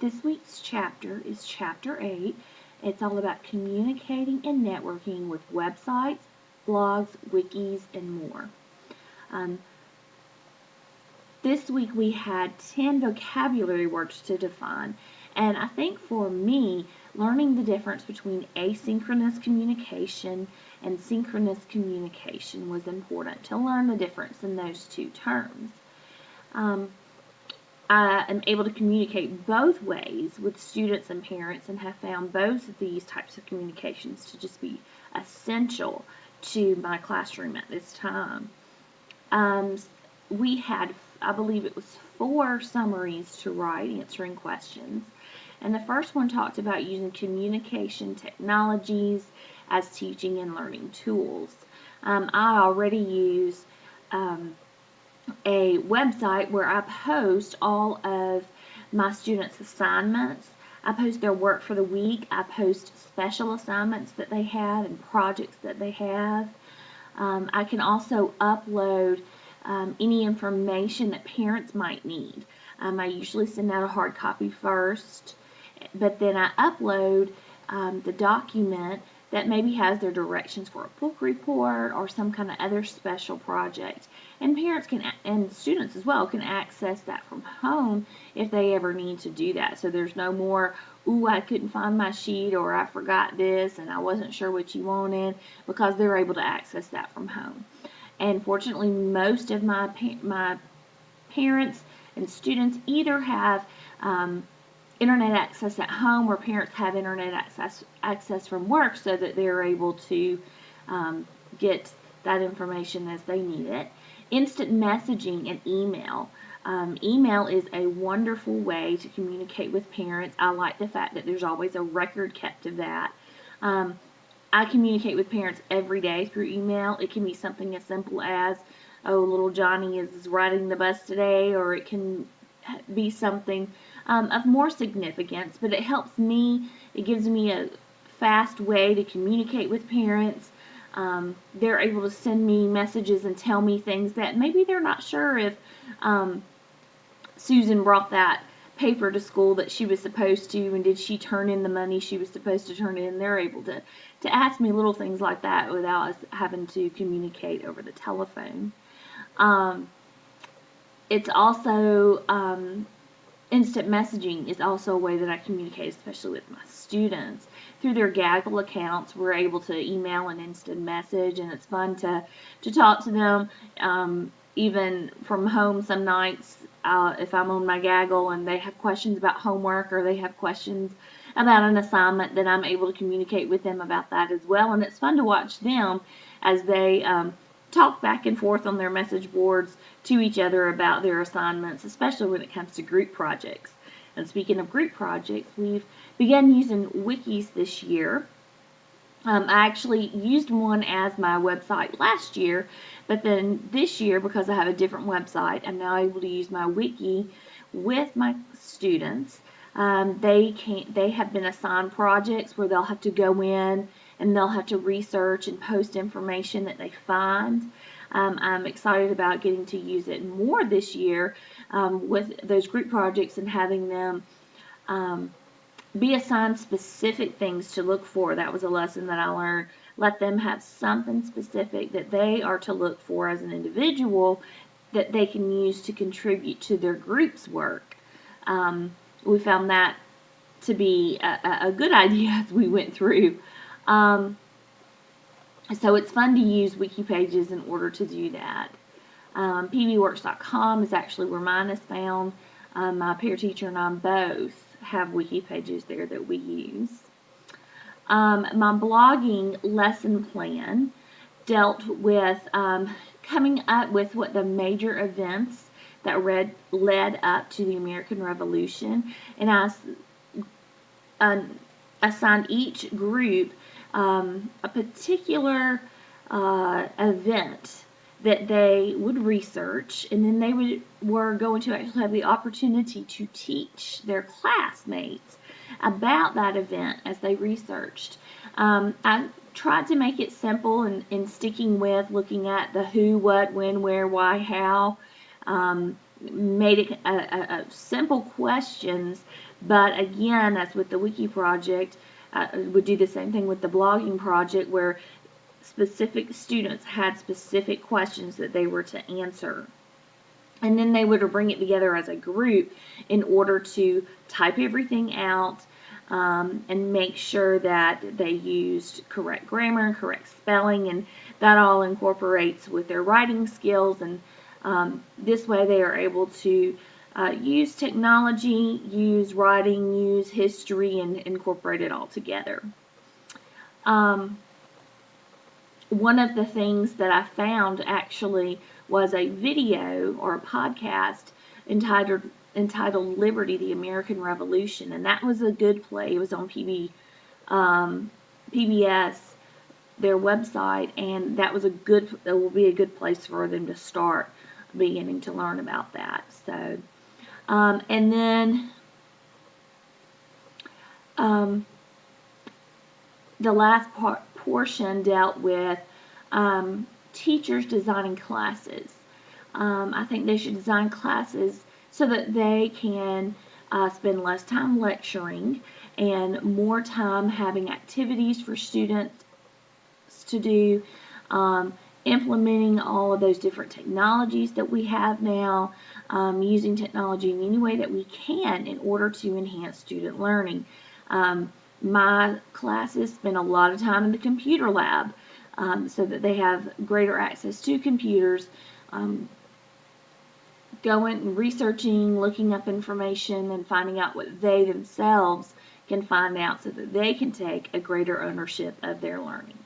This week's chapter is Chapter 8. It's all about communicating and networking with websites, blogs, wikis, and more. This week we had 10 vocabulary words to define, and I think for me, learning the difference between asynchronous communication and synchronous communication was important to learn the difference in those two terms. I am able to communicate both ways with students and parents and have found both of these types of communications to just be essential to my classroom at this time. We had, I believe it was 4 summaries to write answering questions. And the first one talked about using communication technologies as teaching and learning tools. I already use a website where I post all of my students' assignments. I post their work for the week. I post special assignments that they have and projects that they have. I can also upload any information that parents might need. I usually send out a hard copy first, but then I upload the document that maybe has their directions for a book report or some kind of other special project. And parents can, and students as well, can access that from home if they ever need to do that. So there's no more, ooh, I couldn't find my sheet, or I forgot this and I wasn't sure what you wanted, because they're able to access that from home. And fortunately, most of my parents and students either have internet access at home, or parents have internet access from work, so that they're able to get that information as they need it. Instant messaging and email. Email is a wonderful way to communicate with parents. I like the fact that there's always a record kept of that. I communicate with parents every day through email. It can be something as simple as, oh, little Johnny is riding the bus today, or it can be something of more significance, but it helps me. It gives me a fast way to communicate with parents. They're able to send me messages and tell me things that maybe they're not sure if Susan brought that paper to school that she was supposed to, and did she turn in the money she was supposed to turn in. They're able to ask me little things like that without us having to communicate over the telephone. It's also instant messaging is also a way that I communicate, especially with my students. Through their Gaggle accounts, we're able to email an instant message, and it's fun to talk to them, even from home some nights. If I'm on my Gaggle and they have questions about homework, or they have questions about an assignment, then I'm able to communicate with them about that as well. And it's fun to watch them as they talk back and forth on their message boards to each other about their assignments, especially when it comes to group projects. And speaking of group projects, we've begun using wikis this year. I actually used one as my website last year, but then this year, because I have a different website, I'm now able to use my wiki with my students. They have been assigned projects where they'll have to go in and they'll have to research and post information that they find. I'm excited about getting to use it more this year with those group projects, and having them be assigned specific things to look for. That was a lesson that I learned. Let them have something specific that they are to look for as an individual that they can use to contribute to their group's work. We found that to be a good idea as we went through. So it's fun to use wiki pages in order to do that. pbworks.com is actually where mine is found. My peer teacher and I both have wiki pages there that we use. My blogging lesson plan dealt with coming up with what the major events that led up to the American Revolution, and I assigned each group a particular event that they would research, and then they were going to actually have the opportunity to teach their classmates about that event as they researched. I tried to make it simple and sticking with looking at the who, what, when, where, why, how, made it a simple questions, but again, as with the Wiki project, would do the same thing with the blogging project, where specific students had specific questions that they were to answer. And then they would bring it together as a group in order to type everything out and make sure that they used correct grammar and correct spelling, and that all incorporates with their writing skills. And this way they are able to use technology, use writing, use history, and incorporate it all together. One of the things that I found actually was a video or a podcast entitled Liberty, the American Revolution, and that was a good play. It was on PBS, their website, and that will be a good place for them to start beginning to learn about that. So, and then the last portion dealt with teachers designing classes. I think they should design classes so that they can spend less time lecturing and more time having activities for students to do, implementing all of those different technologies that we have now, using technology in any way that we can in order to enhance student learning. My classes spend a lot of time in the computer lab so that they have greater access to computers, going and researching, looking up information, and finding out what they themselves can find out so that they can take a greater ownership of their learning.